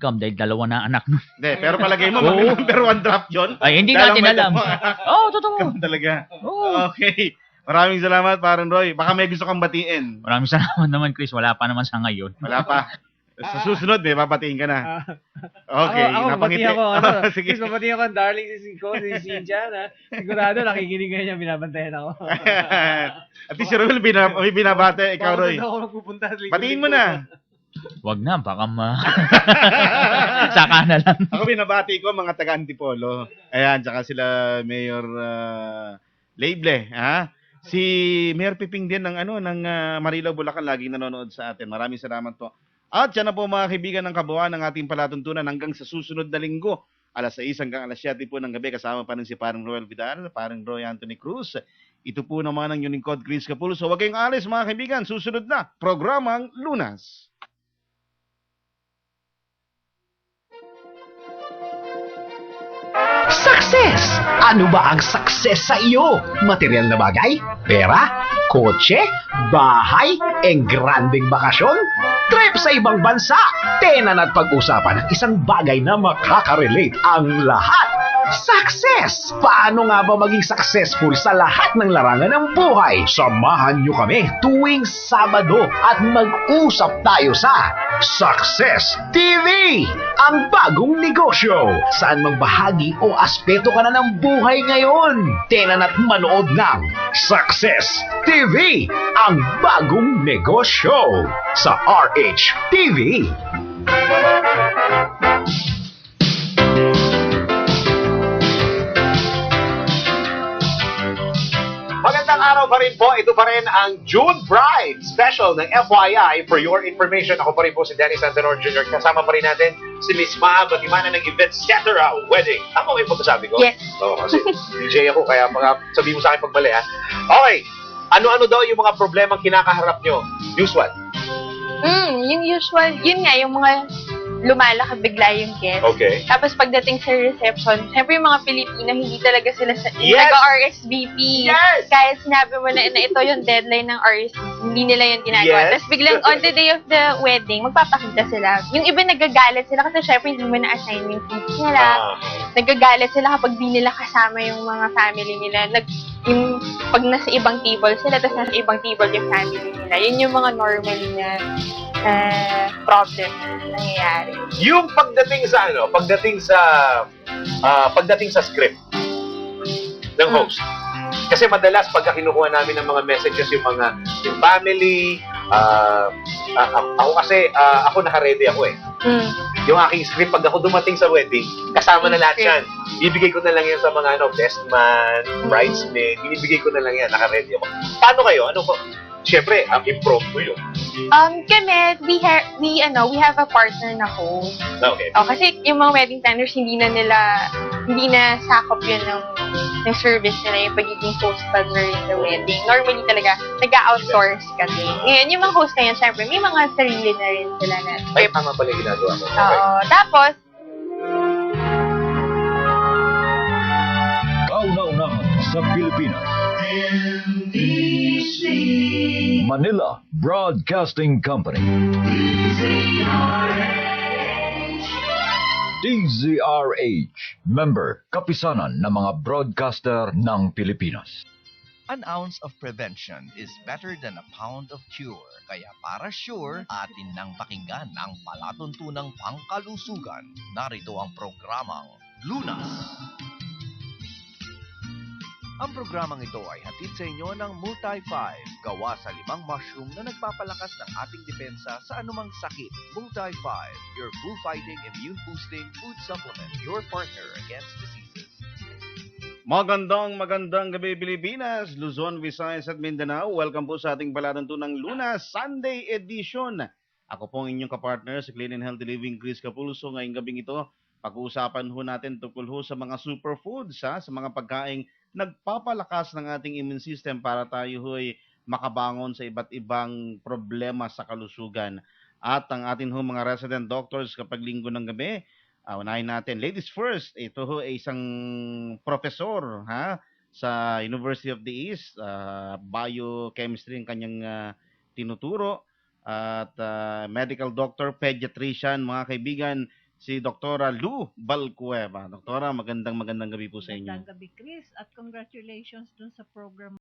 dahil dalawa na anak nun. Hindi, pero palagay mo, Oo. number one draft yun? Ay, hindi Dahil natin may alam. dalawa. Oo, totoo. Talaga. Oo. Okay. Maraming salamat, Parang Roy. Baka may gusto kang batiin. Maraming salamat naman, Chris. Wala pa naman sa ngayon. Wala pa. Sa susunod, may babatiin ka na. Okay. Ako napangiti. babati ako. Sige. Please, babati ako ang darling si Cynthia. Sigurado, nakikinig ngayon niya, binabantayan ako. At least si Roel, may binabate. Ikaw, Roy. Bakit ako magpupunta? Batiin mo na. Wag na, baka saka na lang. Ako binabati ko mga taga-Antipolo. Ayan, tsaka sila Mayor Leible, ha? Si Mayor Piping din ng Marilao, Bulacan, laging nanonood sa atin. Maraming salamat po. At yan na po mga kaibigan ng kabuuan ng ating palatuntunan hanggang sa susunod na linggo. Alas 6 hanggang alas 7 po ng gabi. Kasama pa rin si Parang Roel Vidal, Parang Roy Anthony Cruz. Ito po naman ang Unicode Chris Capulso. Huwag kayong alis mga kaibigan. Susunod na, programang Lunas. Success! Ano ba ang success sa iyo? Material na bagay? Pera? Kotse? Bahay? Engranding bakasyon? Trip sa ibang bansa? Tenan at pag-usapan ng isang bagay na makaka-relate ang lahat. Success! Paano nga ba maging successful sa lahat ng larangan ng buhay? Samahan niyo kami tuwing Sabado at mag-usap tayo sa Success TV! Ang bagong negosyo. Saan mang bahagi o aspeto ka na ng buhay ngayon? Tenan at manood ng Success TV! Ang bagong negosyo sa RH TV. Magandang araw pa rin po. Ito pa rin ang June Bride special ng FYI. For your information, ako pa rin po si Dennis Antenor Jr. Kasama pa rin natin si Miss Maha Batimana ng Event Cetera Wedding. Tama ba yung pagkasabi ko? Yes. Oo, kasi DJ ako, kaya sabihin mo sa akin pag mali, ha? Okay. Ano-ano daw yung mga problemang kinakaharap nyo? Usual. Yung usual, yun nga, yung mga lumalakad bigla yung guest. Okay. Tapos pagdating sa reception, syempre yung mga Pilipino, hindi talaga sila Yes! nag-RSVP. Yes! Kahit sinabi mo na ito yung deadline ng RSVP, hindi nila yun ginagawa. Yes! Tapos biglang on the day of the wedding, magpapakita sila. Yung iba nagagalit sila kasi syempre hindi mo na-assign yung seats nila. Nagagalit sila kapag di nila kasama yung mga family nila. Yung pag nasa ibang table sila, tapos nasa ibang table yung family nila. Yun yung mga normal na problem na nangyayari. Yung pagdating sa script ng host. Kasi madalas pagka kinukuha namin ng mga messages yung family, ako naka-ready ako eh. Yung aking script, pag ako dumating sa wedding, kasama na lahat yan. Ibigay ko na lang yan sa mga best man, bridesmaid, ibibigay ko na lang yan, naka-ready ako. Paano kayo? Siyempre, improve ko yun. Kami, we have a partner na host. Okay. Kasi yung mga wedding planners, hindi na sakop yun ng service nila, yung pagiging host partner in the wedding. Normally talaga, nag-outsource kasi. Ngayon, yung mga host na yan, syempre, may mga sarili na rin sila na Ay, script. tama pala yung ginagawa mo. Oo. Tapos, Kauna-unahan sa Pilipinas. Manila Broadcasting Company. DZRH. Member, kapisanan ng mga broadcaster ng Pilipinas. An ounce of prevention is better than a pound of cure. Kaya para sure, atin nang pakinggan ang palatuntunang pangkalusugan. Narito ang programang Lunas. Ang programang ito ay hatid sa inyo ng Multi-5, gawa sa 5 mushroom na nagpapalakas ng ating depensa sa anumang sakit. Multi-5, your bull-fighting, immune-boosting food supplement, your partner against diseases. Magandang gabi Pilipinas, Luzon, Visayas at Mindanao. Welcome po sa ating palatuntunang Lunas Sunday Edition. Ako po ang inyong kapartner sa Clean and Healthy Living, Chris Capulso. Ngayong gabing ito, pag-uusapan ho natin tungkol ho sa mga superfoods, sa mga pagkaing nagpapalakas ng ating immune system para tayo ho'y makabangon sa iba't ibang problema sa kalusugan. At ang atin ho mga resident doctors kapag linggo ng gabi, unahin natin, ladies first, ito ho ay isang professor sa University of the East, biochemistry ang kanyang tinuturo, at medical doctor, pediatrician, mga kaibigan, si Doktora Lou Balcueva. Doktora, magandang gabi po sa inyo. Magandang gabi, Chris, at congratulations dun sa program